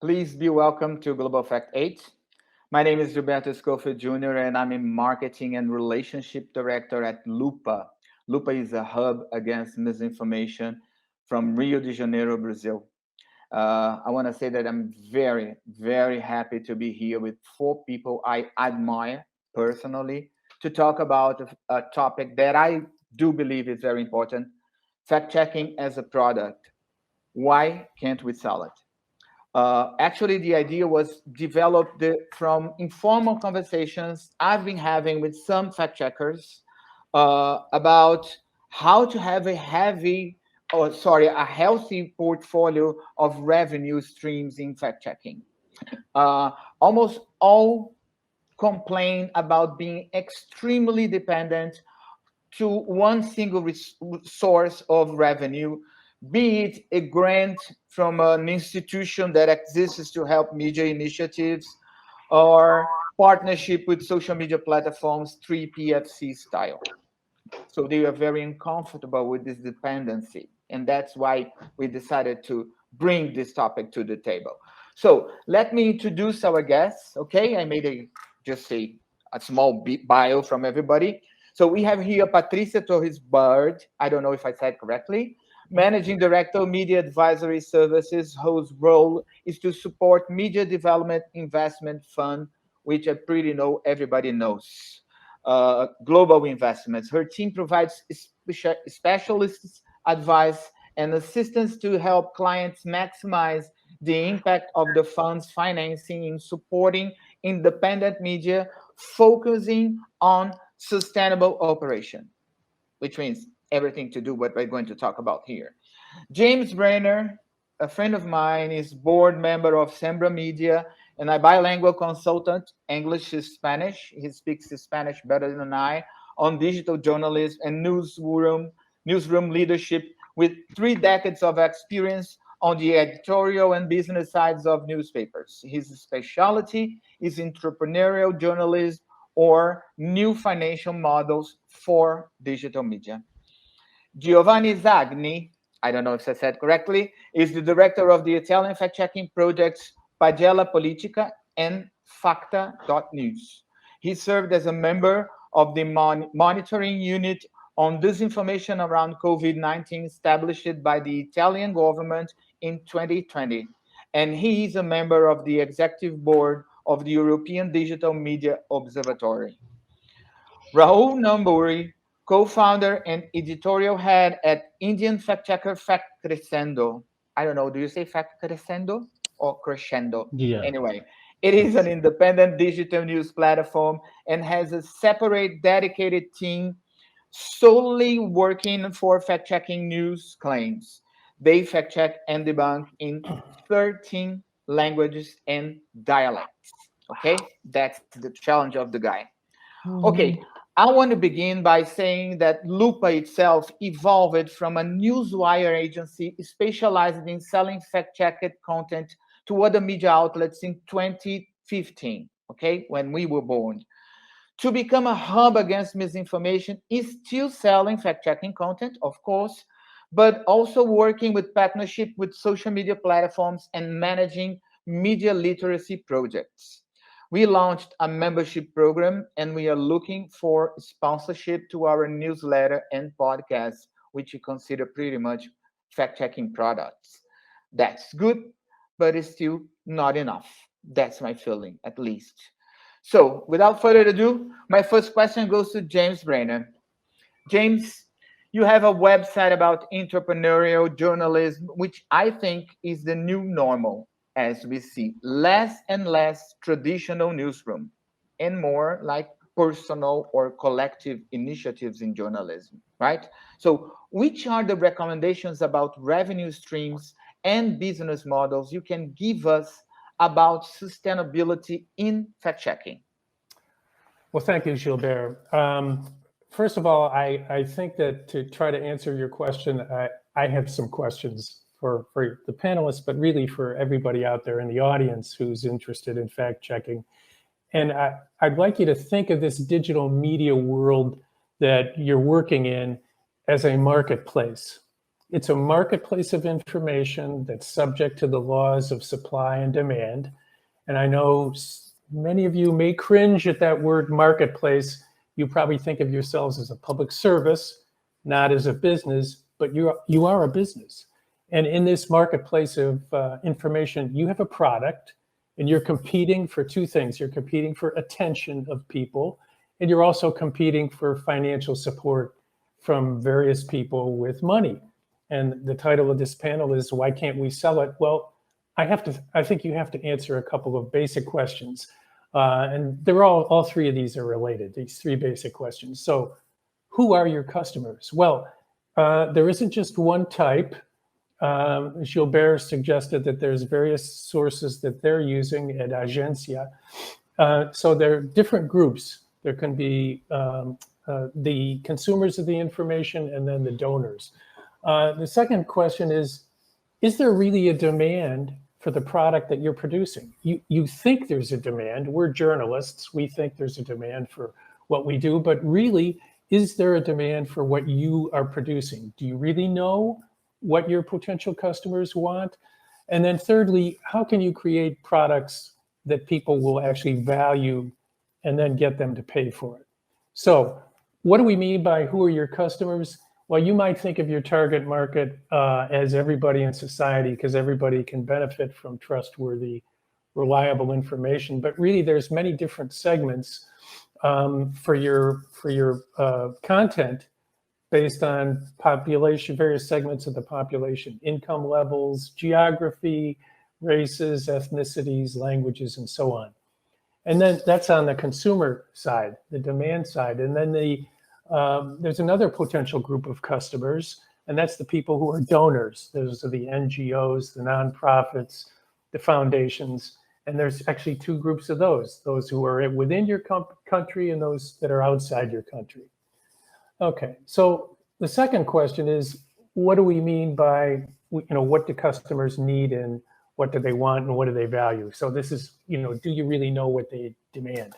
Please be welcome to Global Fact 8. My name is Gilberto Scofield Jr., and I'm a Marketing and Relationship Director at Lupa. Lupa is a hub against misinformation from Rio de Janeiro, Brazil. I want to say that I'm very, very happy to be here with four people I admire personally to talk about a topic that I do believe is very important, fact-checking as a product. Why can't we sell it? Actually, the idea was developed from informal conversations I've been having with some fact checkers about how to have a healthy portfolio of revenue streams in fact checking. Almost all complain about being extremely dependent to one single source of revenue, be it a grant from an institution that exists to help media initiatives or partnership with social media platforms, 3PFC style. So they are very uncomfortable with this dependency. And that's why we decided to bring this topic to the table. So let me introduce our guests, okay? I made just a small bio from everybody. So we have here Patricia Torres-Burd. I don't know if I said correctly. Managing Director of Media Advisory Services, whose role is to support Media Development Investment Fund, which I pretty know everybody knows. Global investments. Her team provides specialist advice and assistance to help clients maximize the impact of the fund's financing in supporting independent media, focusing on sustainable operation, which means everything to do what we're going to talk about here. James Breiner, a friend of mine, is board member of SembraMedia and a bilingual consultant, English to Spanish. He speaks Spanish better than I, on digital journalism and newsroom leadership with 3 decades of experience on the editorial and business sides of newspapers. His specialty is entrepreneurial journalism or new financial models for digital media. Giovanni Zagni, I don't know if I said correctly, is the director of the Italian fact-checking projects Pagella, Politica, and Facta.news. He served as a member of the monitoring unit on disinformation around COVID-19 established by the Italian government in 2020, and he is a member of the executive board of the European Digital Media Observatory. Rahul Namboori, co-founder and editorial head at Indian fact checker Crescendo. I don't know, do you say Crescendo or Crescendo? Yeah. Anyway, it is an independent digital news platform and has a separate dedicated team solely working for fact-checking news claims. They fact-check and debunk in 13 languages and dialects. Okay, that's the challenge of the guy. Okay, I want to begin by saying that Lupa itself evolved from a newswire agency specialized in selling fact-checked content to other media outlets in 2015, okay, when we were born. To become a hub against misinformation is still selling fact-checking content, of course, but also working with partnership with social media platforms and managing media literacy projects. We launched a membership program and we are looking for sponsorship to our newsletter and podcast, which we consider pretty much fact-checking products. That's good, but it's still not enough. That's my feeling, at least. So without further ado, my first question goes to James Breiner. James, you have a website about entrepreneurial journalism, which I think is the new normal as we see less and less traditional newsroom and more like personal or collective initiatives in journalism, right? So which are the recommendations about revenue streams and business models you can give us about sustainability in fact-checking? Well, thank you, Gilbert. First of all, I think that to try to answer your question, I have some questions for the panelists, but really for everybody out there in the audience who's interested in fact-checking. And I'd like you to think of this digital media world that you're working in as a marketplace. It's a marketplace of information that's subject to the laws of supply and demand. And I know many of you may cringe at that word marketplace. You probably think of yourselves as a public service, not as a business, but you are a business. And in this marketplace of information, you have a product and you're competing for two things. You're competing for attention of people, and you're also competing for financial support from various people with money. And the title of this panel is, why can't we sell it? Well, I think you have to answer a couple of basic questions. And they're all three of these are related, these three basic questions. So who are your customers? Well, there isn't just one type. Gilberto suggested that there's various sources that they're using at Agência. So there are different groups. There can be the consumers of the information and then the donors. The second question is there really a demand for the product that you're producing? You think there's a demand. We're journalists. We think there's a demand for what we do, but really, is there a demand for what you are producing? Do you really know what your potential customers want? And then thirdly, how can you create products that people will actually value and then get them to pay for it? So what do we mean by who are your customers? Well, you might think of your target market as everybody in society, because everybody can benefit from trustworthy, reliable information. But really, there's many different segments for your content based on population, various segments of the population, income levels, geography, races, ethnicities, languages, and so on. And then that's on the consumer side, the demand side. And then there's another potential group of customers, and that's the people who are donors. Those are the NGOs, the nonprofits, the foundations. And there's actually two groups of those who are within your country and those that are outside your country. Okay, so the second question is, what do we mean by, what do customers need and what do they want and what do they value? So this is, do you really know what they demand?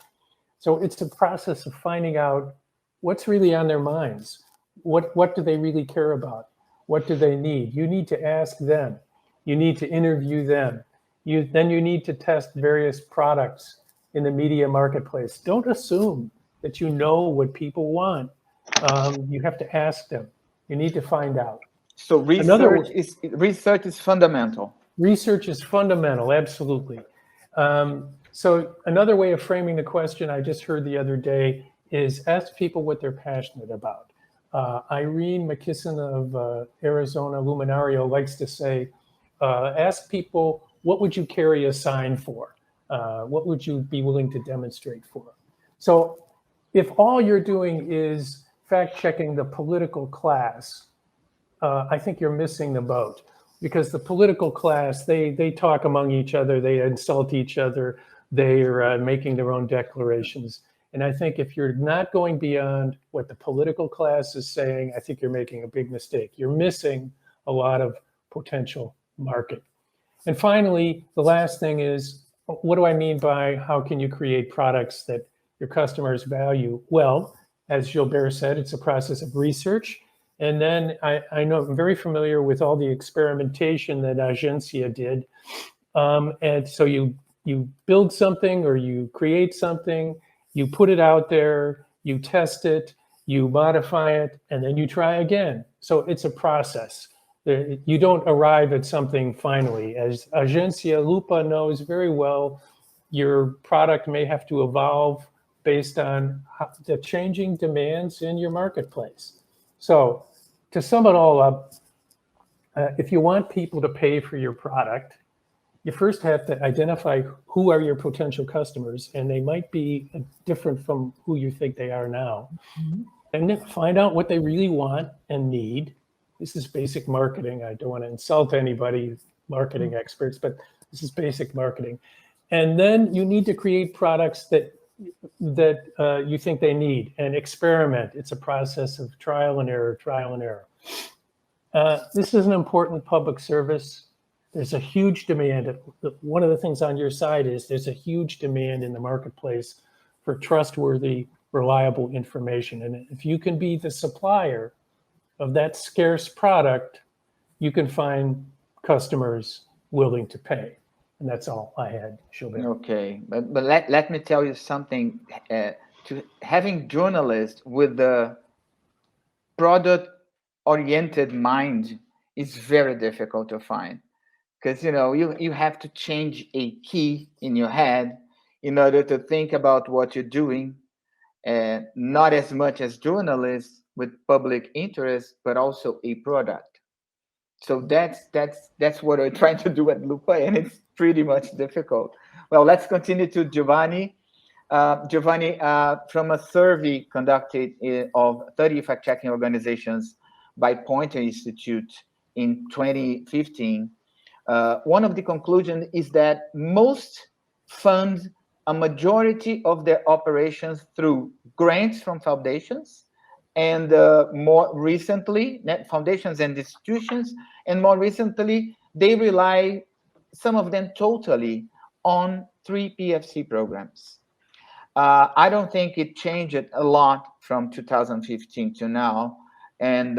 So it's a process of finding out what's really on their minds. What do they really care about? What do they need? You need to ask them. You need to interview them. Then you need to test various products in the media marketplace. Don't assume that you know what people want. You have to ask them. You need to find out. So research is fundamental. Research is fundamental, absolutely. So another way of framing the question I just heard the other day is ask people what they're passionate about. Irene McKisson of Arizona Luminario likes to say, ask people, what would you carry a sign for? What would you be willing to demonstrate for? So if all you're doing is fact-checking the political class, I think you're missing the boat, because the political class, they talk among each other, they insult each other, they're making their own declarations. And I think if you're not going beyond what the political class is saying, I think you're making a big mistake. You're missing a lot of potential market. And finally, the last thing is, what do I mean by how can you create products that your customers value? Well, as Gilberto said, it's a process of research. And then I know I'm very familiar with all the experimentation that Agência did. And so you build something or you create something, you put it out there, you test it, you modify it, and then you try again. So it's a process. You don't arrive at something finally. As Agência Lupa knows very well, your product may have to evolve based on the changing demands in your marketplace. So to sum it all up, if you want people to pay for your product, you first have to identify who are your potential customers, and they might be different from who you think they are now. Mm-hmm. And then find out what they really want and need. This is basic marketing. I don't want to insult anybody, marketing experts, but this is basic marketing. And then you need to create products that you think they need and experiment. It's a process of trial and error. This is an important public service. There's a huge demand. One of the things on your side is there's a huge demand in the marketplace for trustworthy, reliable information. And if you can be the supplier of that scarce product, you can find customers willing to pay. And that's all I had, Gilberto. Okay, but let me tell you something. To having journalists with the product-oriented mind is very difficult to find, because you have to change a key in your head in order to think about what you're doing, and not as much as journalists with public interest, but also a product. So that's what we're trying to do at Lupa, and it's pretty much difficult. Well, let's continue to Giovanni. Giovanni, from a survey conducted of 30 fact-checking organizations by Poynter Institute in 2015, one of the conclusions is that most fund a majority of their operations through grants from foundations, and more recently, foundations and institutions, and more recently, they rely, some of them totally, on 3 PFC programs. I don't think it changed a lot from 2015 to now. And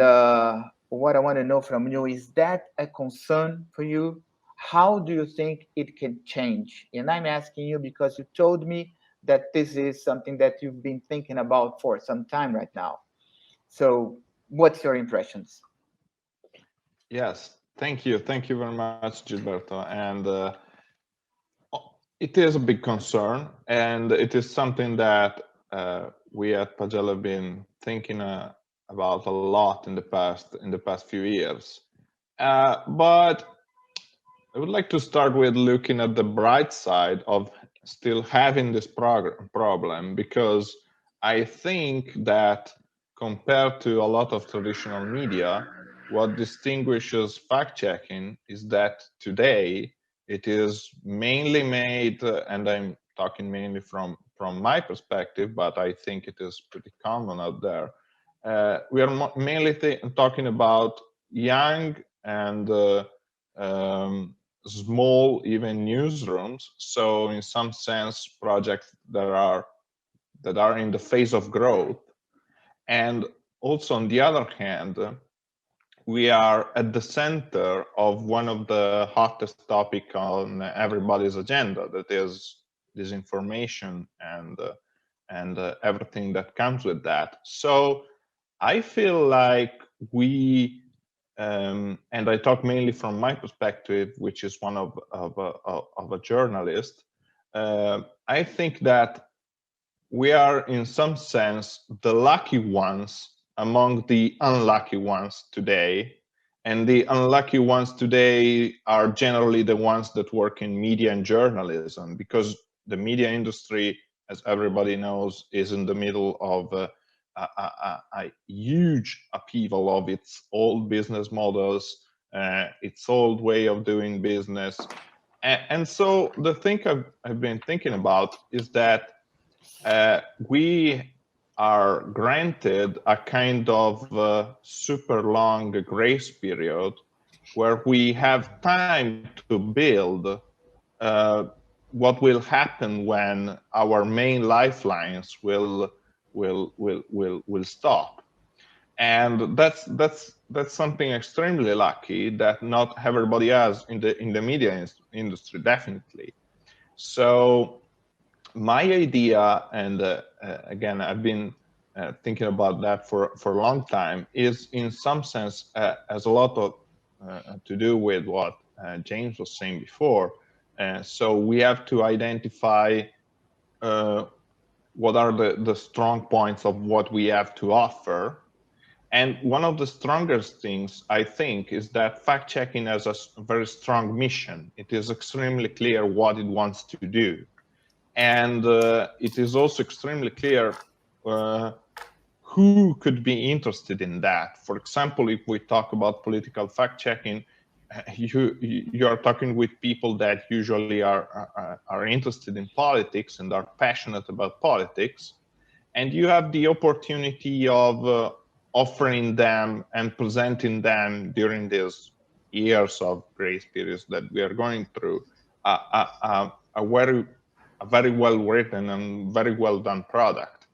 what I want to know from you, is that a concern for you? How do you think it can change? And I'm asking you because you told me that this is something that you've been thinking about for some time right now. So what's your impressions? Yes, thank you. Thank you very much, Gilberto. And it is a big concern, and it is something that we at Pagella have been thinking about a lot in the past few years. But I would like to start with looking at the bright side of still having this problem, because I think that compared to a lot of traditional media, what distinguishes fact-checking is that today it is mainly made, and I'm talking mainly from my perspective, but I think it is pretty common out there. We are mainly talking about young and small, even newsrooms. So in some sense, projects that are in the phase of growth. And also, on the other hand, we are at the center of one of the hottest topics on everybody's agenda, that is disinformation and everything that comes with that. So I feel like we, and I talk mainly from my perspective, which is one of a journalist. I think that we are, in some sense, the lucky ones among the unlucky ones today. And the unlucky ones today are generally the ones that work in media and journalism, because the media industry, as everybody knows, is in the middle of a huge upheaval of its old business models, its old way of doing business. And so the thing I've been thinking about is that we are granted a kind of super long grace period where we have time to build what will happen when our main lifelines will stop. And that's something extremely lucky that not everybody has in the media industry, definitely. So my idea, and again, I've been thinking about that for a long time, is in some sense has a lot of to do with what James was saying before. So we have to identify what are the strong points of what we have to offer. And one of the strongest things, I think, is that fact-checking has a very strong mission. It is extremely clear what it wants to do. And it is also extremely clear who could be interested in that. For example, if we talk about political fact-checking, you are talking with people that usually are interested in politics and are passionate about politics. And you have the opportunity of offering them and presenting them during these years of grace periods that we are going through a very well written and very well done product.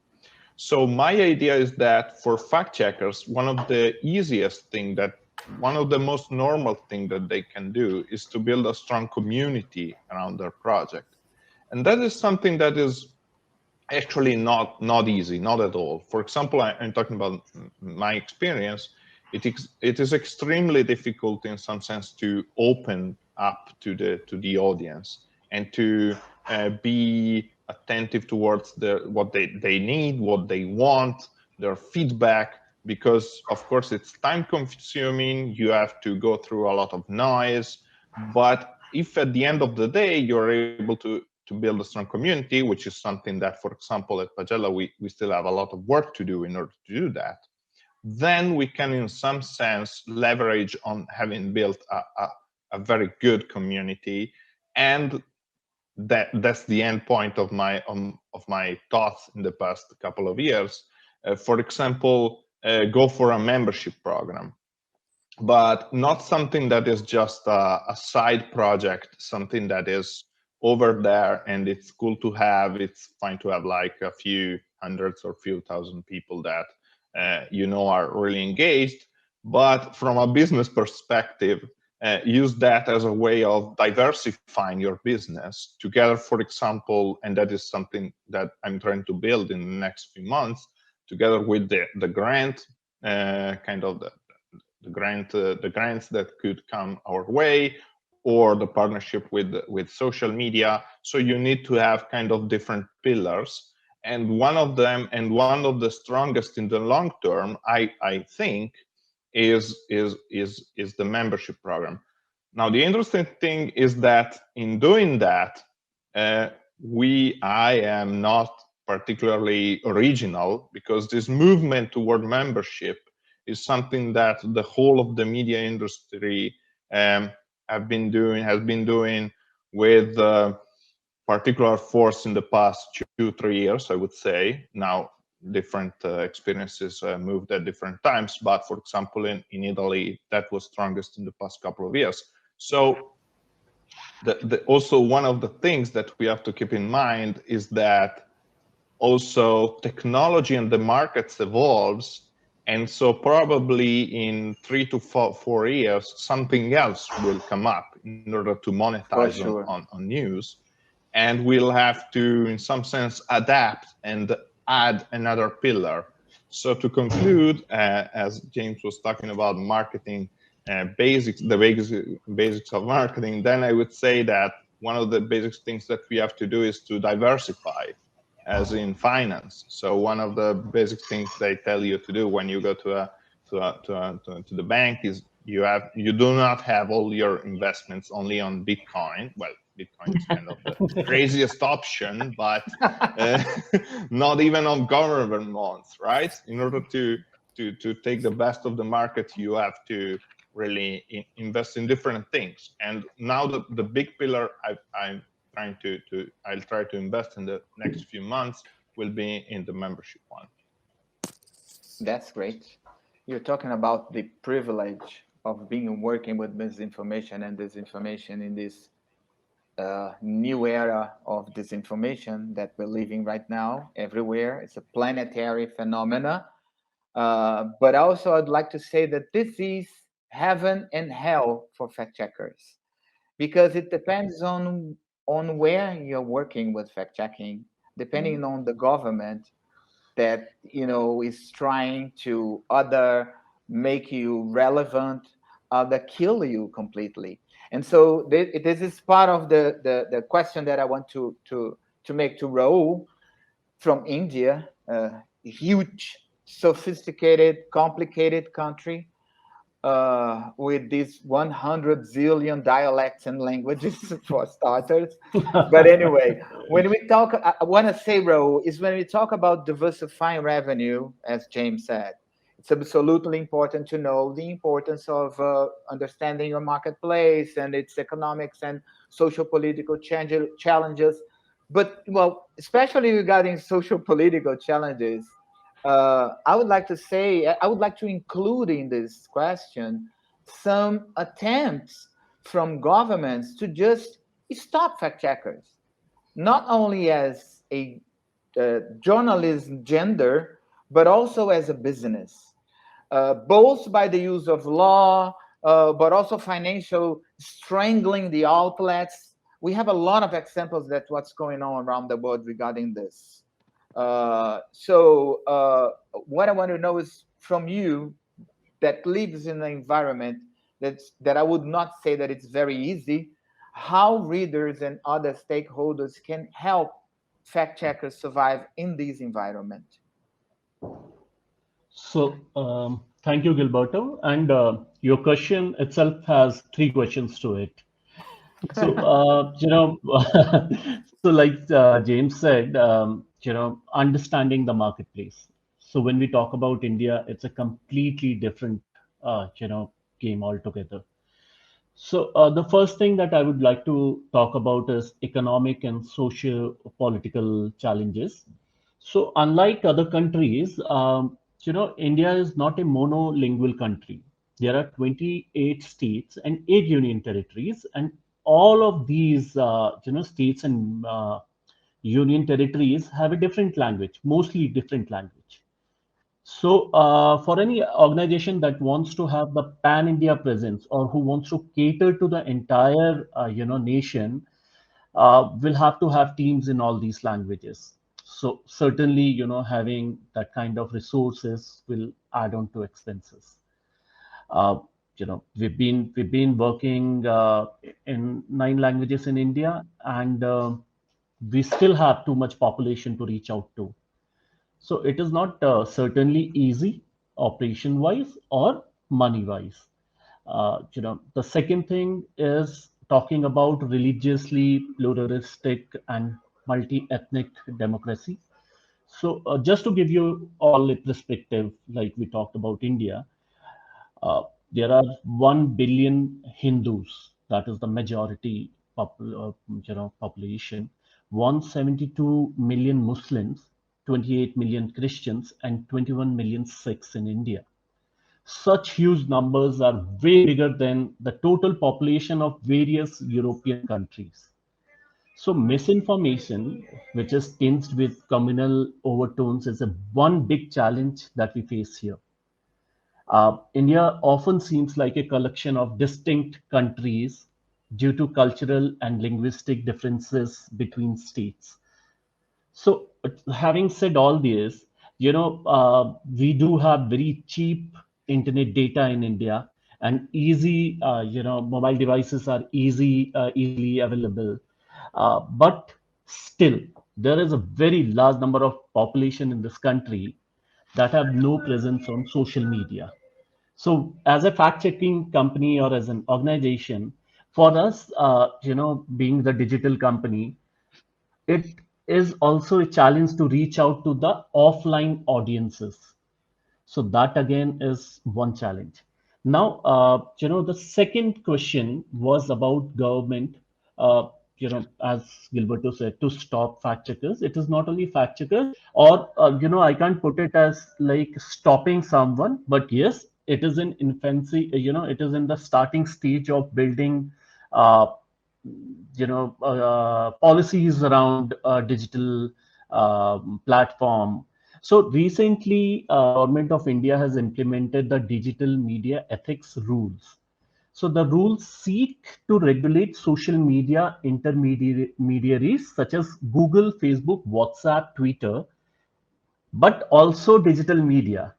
So my idea is that for fact checkers, one of the easiest thing that one of the most normal things that they can do is to build a strong community around their project. And that is something that is actually not easy, not at all. For example, I'm talking about my experience. It is extremely difficult in some sense to open up to the audience and to be attentive towards what they need, what they want, their feedback, because of course it's time consuming. You have to go through a lot of noise. But if at the end of the day you're able to build a strong community, which is something that, for example, at Pagella, we still have a lot of work to do in order to do that, then we can, in some sense, leverage on having built a very good community. And that's the end point of my thoughts in the past couple of years. For example, go for a membership program, but not something that is just a side project, something that is over there and it's cool to have. It's fine to have like a few hundreds or few thousand people that are really engaged. But from a business perspective, use that as a way of diversifying your business together, for example, and that is something that I'm trying to build in the next few months, together with the grant, the grants that could come our way, or the partnership with social media. So you need to have kind of different pillars, and one of them, and one of the strongest in the long term, I think, is the membership program. Now, the interesting thing is that in doing that, I am not particularly original, because this movement toward membership is something that the whole of the media industry has been doing with particular force in the past 2-3 years, I would say. Now, different experiences moved at different times, but for example, in Italy, that was strongest in the past couple of years. So also one of the things that we have to keep in mind is that also technology and the markets evolves, and so probably in 3 to 4 years, something else will come up in order to monetize on news. And we'll have to, in some sense, adapt and add another pillar. So to conclude, as James was talking about marketing basics, the basics of marketing, then I would say that one of the basic things that we have to do is to diversify, as in finance. So one of the basic things they tell you to do when you go to the bank is you do not have all your investments only on Bitcoin. Well, Bitcoin is kind of the craziest option, but not even on government bonds, right? In order to take the best of the market, you have to really invest in different things. And now the big pillar I'll try to invest in the next few months will be in the membership one. That's great. You're talking about the privilege of working with misinformation and disinformation in this new era of disinformation that we're living right now everywhere. It's a planetary phenomena. But also, I'd like to say that this is heaven and hell for fact checkers, because it depends on where you're working with fact checking, depending on the government that is trying to either make you relevant, either kill you completely. And so this is part of the question that I want to make to Rahul from India, a huge, sophisticated, complicated country with these 100 zillion dialects and languages for starters. But anyway, when we talk, I want to say, Rahul, is when we talk about diversifying revenue, as James said, it's absolutely important to know the importance of understanding your marketplace and its economics and social political challenges. But, well, especially regarding social political challenges, I would like to say, I would like to include in this question some attempts from governments to just stop fact checkers, not only as a journalism gender, but also as a business. both by the use of law, but also financial strangling the outlets. We have a lot of examples that what's going on around the world regarding this. So what I want to know is from you that lives in an environment that I would not say that it's very easy, how readers and other stakeholders can help fact checkers survive in this environment. So thank you, Gilberto. And your question itself has three questions to it. So, so like James said, understanding the marketplace. So when we talk about India, it's a completely different, game altogether. So the first thing that I would like to talk about is economic and socio-political challenges. So unlike other countries, India is not a monolingual country. There are 28 states and 8 union territories, and all of these, states and union territories have a different language, mostly different language. So, for any organization that wants to have the pan-India presence or who wants to cater to the entire, nation, will have to have teams in all these languages. So certainly, having that kind of resources will add on to expenses. Uh, we've been working in 9 languages in India, and we still have too much population to reach out to. So it is not certainly easy operation wise or money wise. The second thing is talking about religiously pluralistic and multi-ethnic democracy. So just to give you all a perspective, like we talked about India, uh, there are 1 billion Hindus, that is the majority population, 172 million Muslims, 28 million Christians, and 21 million Sikhs in India. Such huge numbers are way bigger than the total population of various European countries. So misinformation, which is tinged with communal overtones, is a one big challenge that we face here. India often seems like a collection of distinct countries due to cultural and linguistic differences between states. So, having said all this, we do have very cheap internet data in India, and easy, mobile devices are easily available. But still, there is a very large number of population in this country that have no presence on social media. So, as a fact-checking company or as an organization, for us, being the digital company, it is also a challenge to reach out to the offline audiences. So that again is one challenge. Now, the second question was about government. As Gilberto said, to stop fact checkers. It is not only fact checkers, or I can't put it as like stopping someone, but yes, it is in infancy. It is in the starting stage of building. Policies around digital platform. So recently, Government of India has implemented the digital media ethics rules. So the rules seek to regulate social media intermediaries such as Google, Facebook, WhatsApp, Twitter, but also digital media,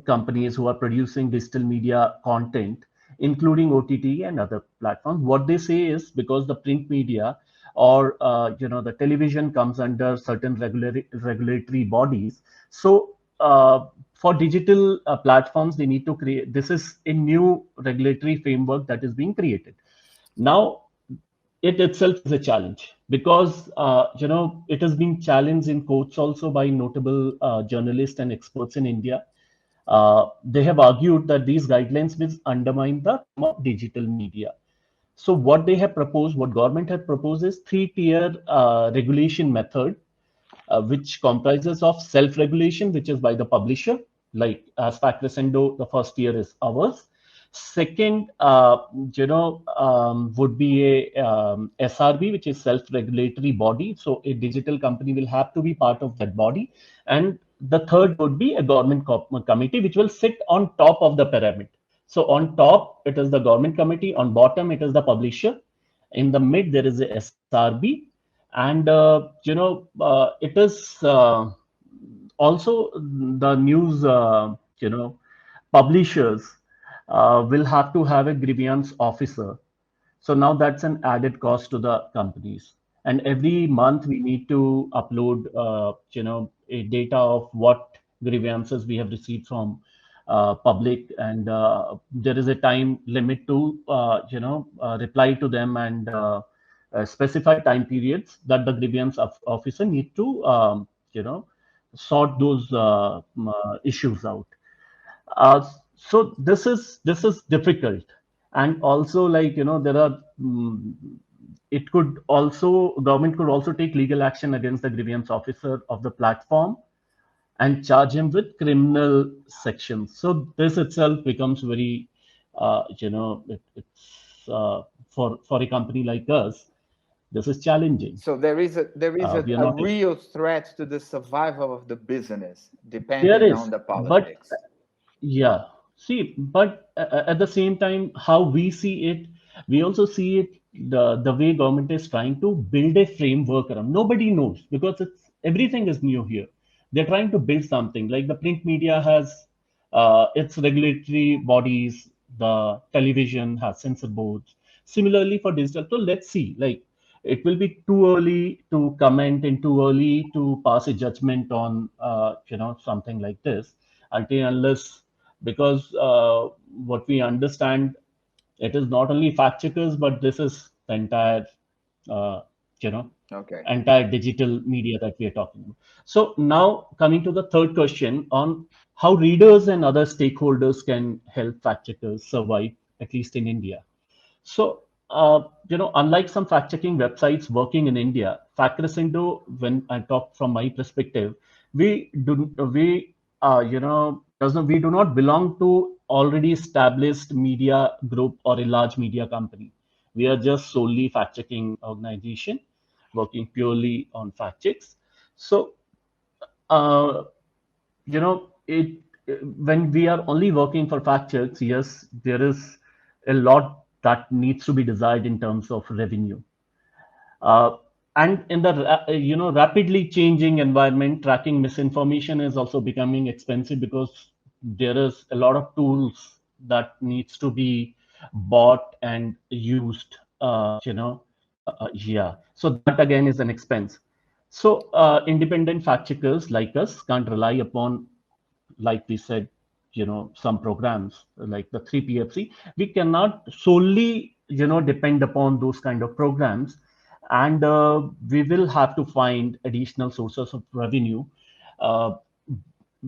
companies who are producing digital media content, including OTT and other platforms. What they say is because the print media or the television comes under certain regulatory bodies. So for digital platforms, they need to create. This is a new regulatory framework that is being created now. It itself is a challenge because it has been challenged in courts also by notable journalists and experts in India. They have argued that these guidelines will undermine the digital media. So what they have proposed, what government had proposed, is 3-tier regulation method, which comprises of self-regulation, which is by the publisher, like as Crescendo, the first tier is ours. Second, would be a SRB, which is self-regulatory body. So a digital company will have to be part of that body. And the third would be a government committee, which will sit on top of the pyramid. So on top, it is the government committee. On bottom, it is the publisher. In the mid, there is a SRB. And, it is also the news, publishers will have to have a grievance officer. So now that's an added cost to the companies. And every month we need to upload, a data of what grievances we have received from public, and there is a time limit to, reply to them, and specified time periods that the grievance officer need to, sort those issues out. So this is difficult, and also, like, there are it could also, government could also take legal action against the grievance officer of the platform and charge him with criminal sections. So this itself becomes very, it's for a company like us, this is challenging. So there is a real threat to the survival of the business, depending on the politics. Yeah. See, but at the same time, how we see it, we also see it the way government is trying to build a framework around. Nobody knows, because everything is new here. They're trying to build something. Like the print media has its regulatory bodies, the television has censor boards. Similarly for digital. So let's see. Like, it will be too early to comment and too early to pass a judgment on something like this, until unless, because what we understand, it is not only fact checkers, but this is the entire entire digital media that we are talking about. So now coming to the third question on how readers and other stakeholders can help fact checkers survive, at least in India. So unlike some fact checking websites working in India, Crescendo, when I talk from my perspective, we do not belong to already established media group or a large media company. We are just solely fact checking organization working purely on fact checks. So when we are only working for fact checks, yes, there is a lot that needs to be desired in terms of revenue. And in the rapidly changing environment, tracking misinformation is also becoming expensive, because there is a lot of tools that needs to be bought and used. So that again is an expense. So independent fact checkers like us can't rely upon, like we said, some programs like the 3PFC. We cannot solely depend upon those kind of programs, and we will have to find additional sources of revenue.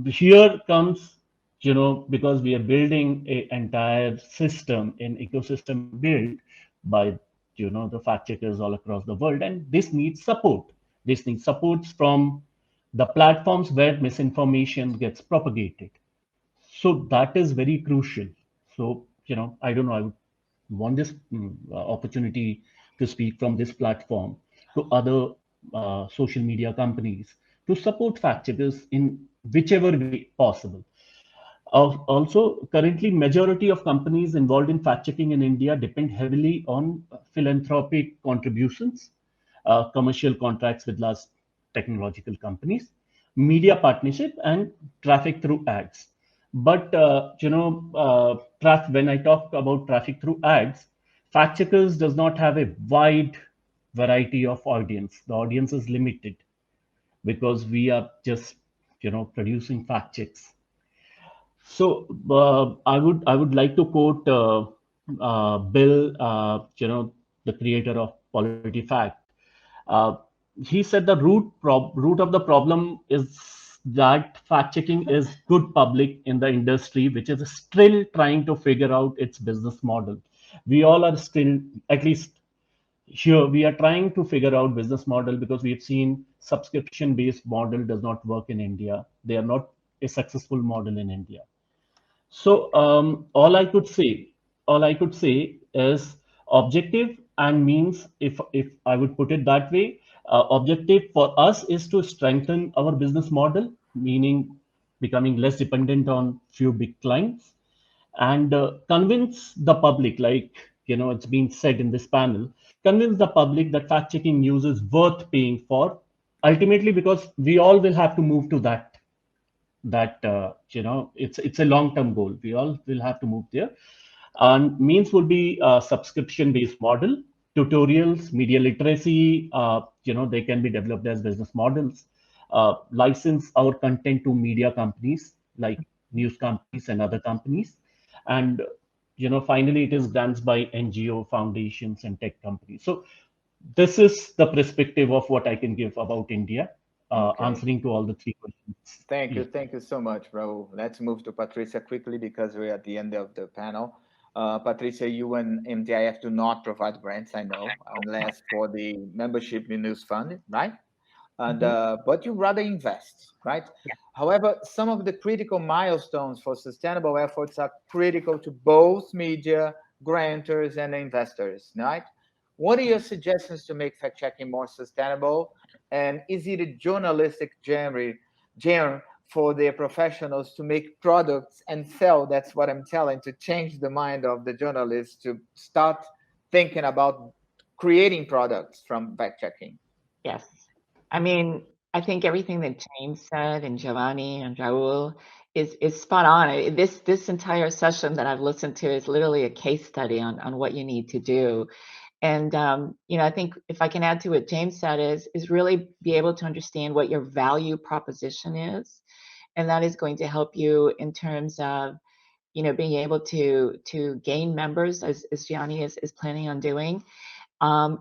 Here comes, because we are building an entire system, an ecosystem built by the fact checkers all across the world, and this needs support. This needs supports from the platforms where misinformation gets propagated. So that is very crucial. So, I don't know, I would want this opportunity to speak from this platform to other social media companies to support fact checkers in whichever way possible. Also, currently, majority of companies involved in fact checking in India depend heavily on philanthropic contributions, commercial contracts with large technological companies, media partnership, and traffic through ads. But when I talk about traffic through ads, fact checkers does not have a wide variety of audience. The audience is limited because we are just producing fact checks. So I would like to quote Bill, the creator of PolitiFact. He said the root of the problem is that fact checking is good public in the industry, which is still trying to figure out its business model. We all are still, at least here, we are trying to figure out business model, because we've seen subscription based model does not work in India. They are not a successful model in India. So all I could say is objective and means, if I would put it that way, objective for us is to strengthen our business model meaning becoming less dependent on few big clients, and convince the public, like it's been said in this panel, convince the public that fact checking news is worth paying for, ultimately because we all will have to move to that it's a long term goal. We all will have to move there, and means would be a subscription based model, tutorials, media literacy, they can be developed as business models, license our content to media companies like news companies and other companies, and finally it is done by NGO foundations and tech companies. So this is the perspective of what I can give about India, answering to all the three questions. Thank you so much, Rahul. Let's move to Patricia quickly because we're at the end of the panel. Patricia, you and MDIF do not provide grants, I know, unless for the membership in News Fund, right? And but you rather invest, right? Yeah. However, some of the critical milestones for sustainable efforts are critical to both media, grantors, and investors, right? What are your suggestions to make fact-checking more sustainable? And is it a journalistic genre for the professionals to make products and sell? That's what I'm telling, to change the mind of the journalists to start thinking about creating products from fact-checking. Yes. I mean, I think everything that James said and Giovanni and Rahul is spot on. This entire session that I've listened to is literally a case study on what you need to do. And I think if I can add to what James said is really be able to understand what your value proposition is, and that is going to help you in terms of being able to gain members as Gianni is planning on doing.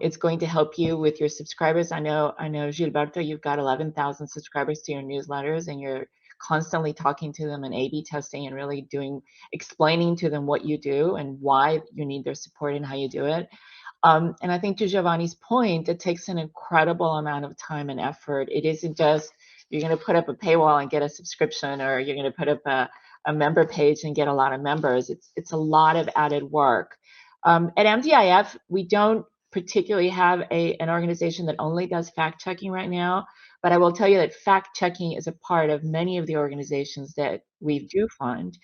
It's going to help you with your subscribers. I know, Gilberto, you've got 11,000 subscribers to your newsletters, and you're constantly talking to them and A/B testing and really explaining to them what you do and why you need their support and how you do it. And I think to Giovanni's point, it takes an incredible amount of time and effort. It isn't just you're going to put up a paywall and get a subscription, or you're going to put up a member page and get a lot of members. It's a lot of added work. At MDIF, we don't particularly have an organization that only does fact checking right now, but I will tell you that fact checking is a part of many of the organizations that we do fund.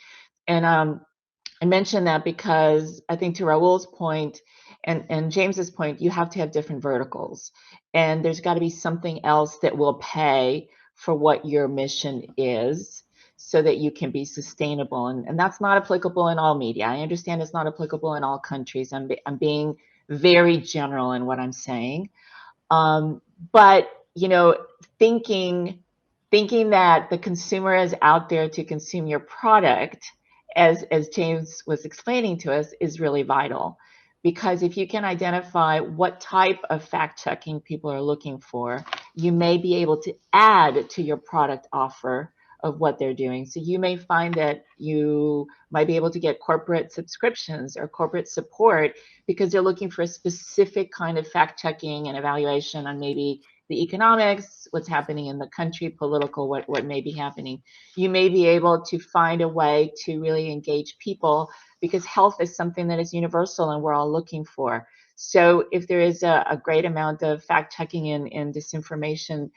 And I mentioned that because I think to Rahul's point and James's point, you have to have different verticals, and there's got to be something else that will pay for what your mission is, so that you can be sustainable. And that's not applicable in all media. I understand it's not applicable in all countries. I'm being very general in what I'm saying. But, thinking that the consumer is out there to consume your product, as James was explaining to us, is really vital. Because if you can identify what type of fact checking people are looking for, you may be able to add to your product offer of what they're doing. So you may find that you might be able to get corporate subscriptions or corporate support because they're looking for a specific kind of fact checking and evaluation on maybe the economics, what's happening in the country, political, what may be happening. You may be able to find a way to really engage people, because health is something that is universal and we're all looking for. So if there is a great amount of fact checking and disinformation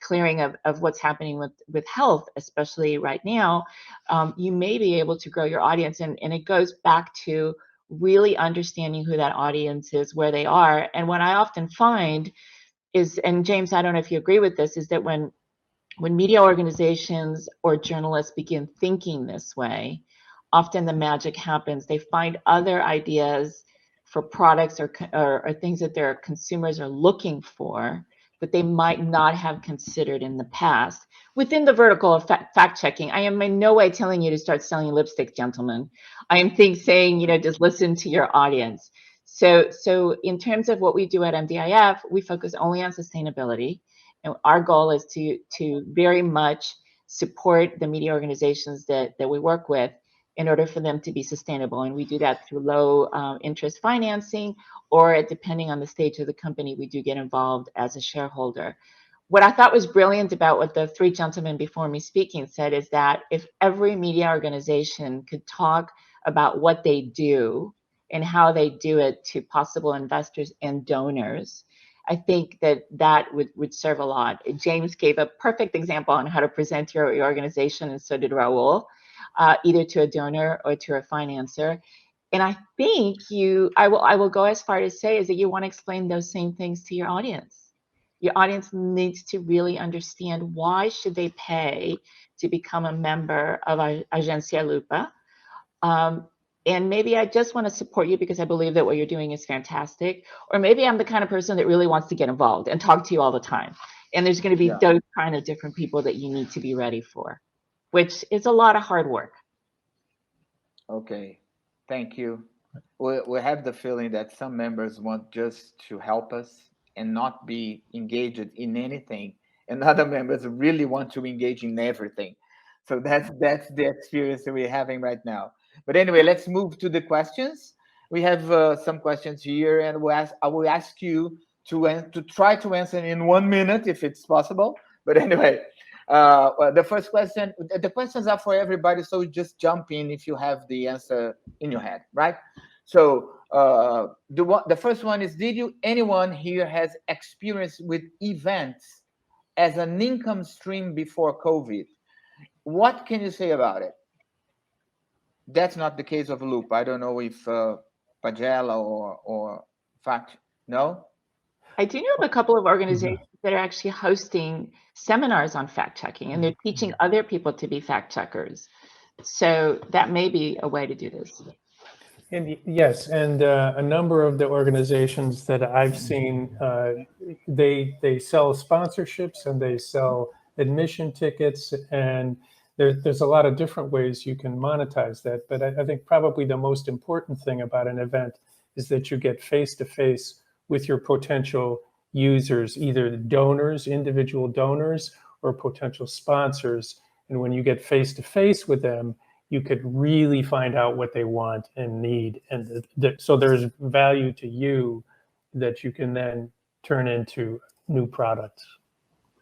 clearing of what's happening with health, especially right now, you may be able to grow your audience. And it goes back to really understanding who that audience is, where they are. And what I often find is, and James, I don't know if you agree with this, is that when media organizations or journalists begin thinking this way, often the magic happens. They find other ideas for products or things that their consumers are looking for that they might not have considered in the past. Within the vertical of fact checking, I am in no way telling you to start selling lipstick, gentlemen. I am saying, just listen to your audience. So in terms of what we do at MDIF, we focus only on sustainability. And our goal is to very much support the media organizations that we work with in order for them to be sustainable. And we do that through low interest financing, or depending on the stage of the company, we do get involved as a shareholder. What I thought was brilliant about what the three gentlemen before me speaking said is that if every media organization could talk about what they do and how they do it to possible investors and donors, I think that would serve a lot. James gave a perfect example on how to present your organization, and so did Rahul, either to a donor or to a financer. And I think I will go as far to say is that you want to explain those same things to your audience. Your audience needs to really understand why should they pay to become a member of Agência Lupa. And maybe I just want to support you because I believe that what you're doing is fantastic. Or maybe I'm the kind of person that really wants to get involved and talk to you all the time. And there's going to be those kind of different people that you need to be ready for, which is a lot of hard work. Okay, thank you. We have the feeling that some members want just to help us and not be engaged in anything, and other members really want to engage in everything. So that's the experience that we're having right now. But anyway, let's move to the questions. We have some questions here, and I will ask you to try to answer in 1 minute if it's possible. But anyway, well, the first question, the questions are for everybody, so just jump in if you have the answer in your head, right? So the first one is, anyone here has experience with events as an income stream before COVID? What can you say about it? That's not the case of Lupa. I don't know if Pagella or Fact, no? I do know of a couple of organizations that are actually hosting seminars on fact checking, and they're teaching other people to be fact checkers. So that may be a way to do this. And yes, and a number of the organizations that I've seen, they sell sponsorships and they sell admission tickets, and there's a lot of different ways you can monetize that. But I think probably the most important thing about an event is that you get face-to-face with your potential users, either donors, individual donors, or potential sponsors. And when you get face-to-face with them, you could really find out what they want and need. And so there's value to you that you can then turn into new products.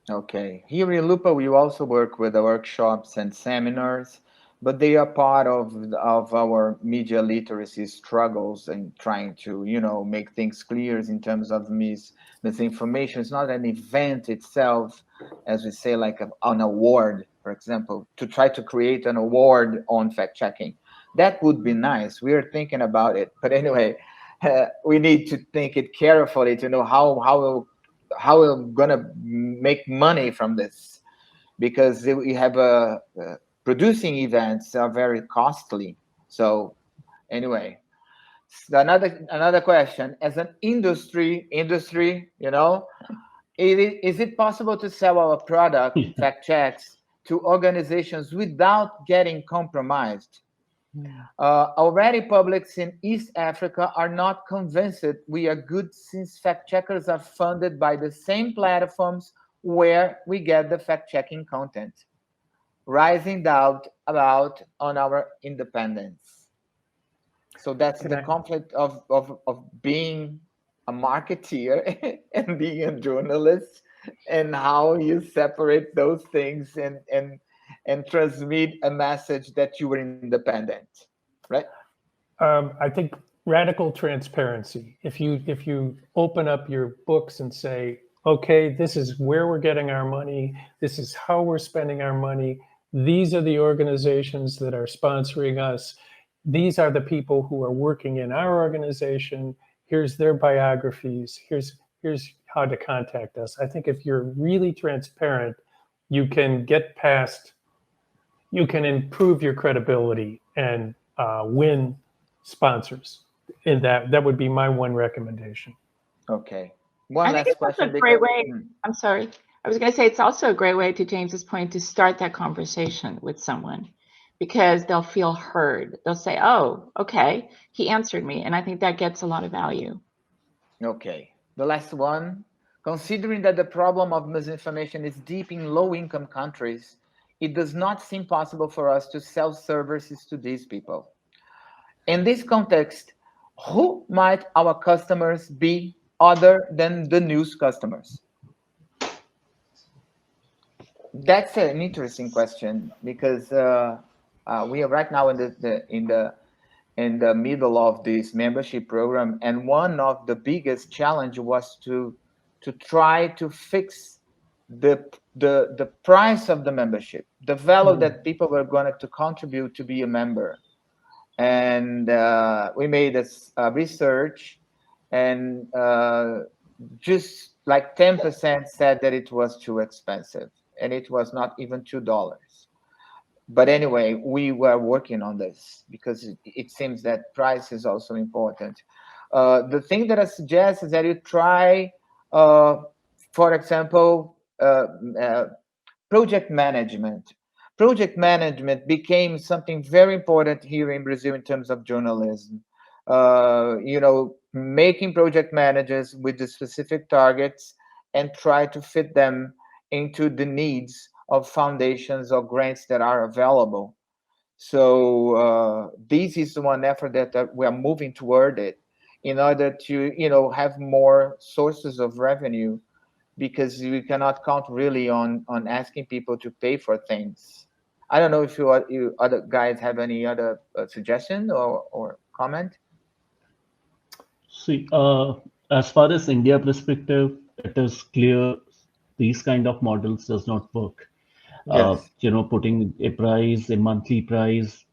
Okay. Here in Lupa, we also work with the workshops and seminars, but they are part of our media literacy struggles and trying to, make things clear in terms of misinformation. It's not an event itself, as we say, like an award, for example, to try to create an award on fact checking. That would be nice. We're thinking about it. But anyway, we need to think it carefully to know how we're gonna make money from this, because we have producing events are very costly. So anyway, another question: as an industry, is it possible to sell our product fact checks to organizations without getting compromised? Already publics in East Africa are not convinced we are good, since fact checkers are funded by the same platforms where we get the fact-checking content, rising doubt about on our independence. So that's the conflict of being a marketeer and being a journalist, and how you separate those things and transmit a message that you were independent, right? I think radical transparency. If you open up your books and say, okay, this is where we're getting our money, this is how we're spending our money, these are the organizations that are sponsoring us, these are the people who are working in our organization, here's their biographies, here's how to contact us. I think if you're really transparent, you can get past, you can improve your credibility and win sponsors. And that would be my one recommendation. Okay. I think it's also a great way. I'm sorry. I was going to say it's also a great way, to James's point, to start that conversation with someone, because they'll feel heard. They'll say, oh, okay, he answered me. And I think that gets a lot of value. Okay. The last one: considering that the problem of misinformation is deep in low-income countries, it does not seem possible for us to sell services to these people. In this context, who might our customers be other than the news customers? That's an interesting question, because we are right now in the middle of this membership program, and one of the biggest challenge was to to try to fix the price of the membership, the value that people were going to contribute to be a member. And we made this research, and just like 10% said that it was too expensive, and it was not even $2. But anyway, we were working on this because it seems that price is also important. The thing that I suggest is that you try, for example, project management. Project management became something very important here in Brazil in terms of journalism. Making project managers with the specific targets and try to fit them into the needs of foundations or grants that are available. So this is one effort that we are moving toward it in order to, have more sources of revenue, because we cannot count really on asking people to pay for things. I don't know if you other guys have any other suggestion or comment. See, as far as India perspective, it is clear these kind of models does not work. Yes. Putting a price, a monthly price,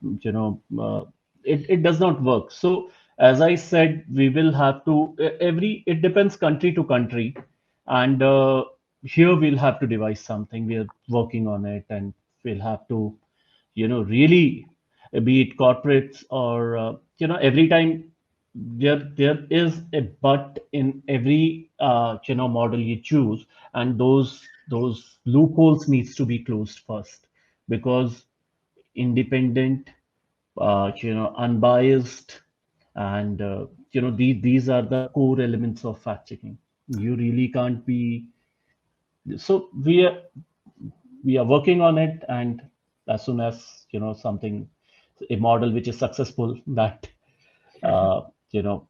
it does not work. So as I said, we will have to it depends country to country, and here we'll have to devise something. We are working on it, and we'll have to, really, be it corporates or every time there is a but in every model you choose, and those loopholes needs to be closed first, because independent, unbiased, and these are the core elements of fact checking. You really can't be. So we are working on it, and as soon as something, a model which is successful, that uh, you know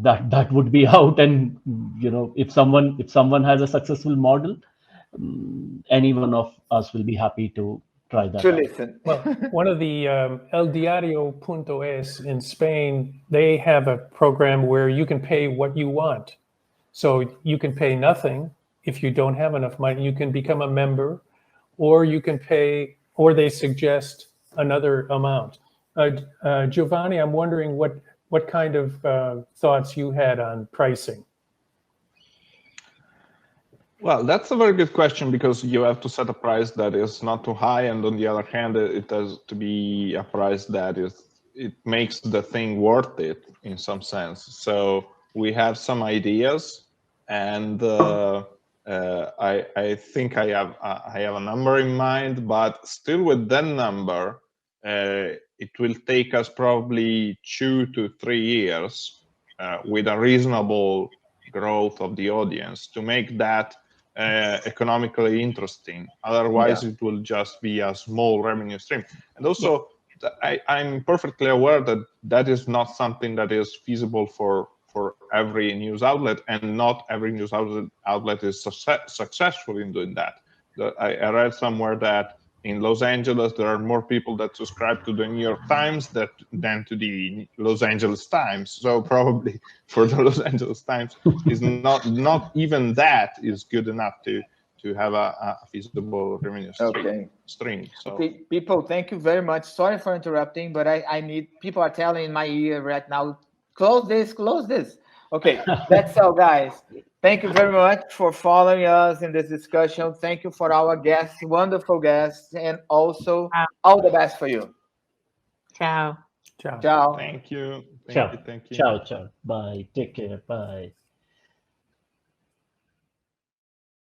that would be out, and if someone has a successful model, any one of us will be happy to try that To out. listen. Well, one of the El Diario.es in Spain, they have a program where you can pay what you want. So you can pay nothing if you don't have enough money. You can become a member, or you can pay, or they suggest another amount. Giovanni, I'm wondering what kind of thoughts you had on pricing. Well, that's a very good question, because you have to set a price that is not too high, and on the other hand, it has to be a price that it makes the thing worth it in some sense. So we have some ideas, and I think I have a number in mind, but still with that number, it will take us probably 2 to 3 years with a reasonable growth of the audience to make that economically interesting. Otherwise, it will just be a small revenue stream. And also, I'm perfectly aware that that is not something that is feasible for every news outlet, and not every news outlet is successful in doing that. I read somewhere that in Los Angeles, there are more people that subscribe to the New York Times than to the Los Angeles Times. So probably for the Los Angeles Times, is not even that is good enough to have a feasible revenue stream. So. Okay, people, thank you very much. Sorry for interrupting, but I need, people are telling in my ear right now, close this. Okay, that's all, guys. Thank you very much for following us in this discussion. Thank you for our guests, wonderful guests, and also all the best for you. Ciao. Ciao. Ciao. Thank you. Ciao. Bye. Take care. Bye.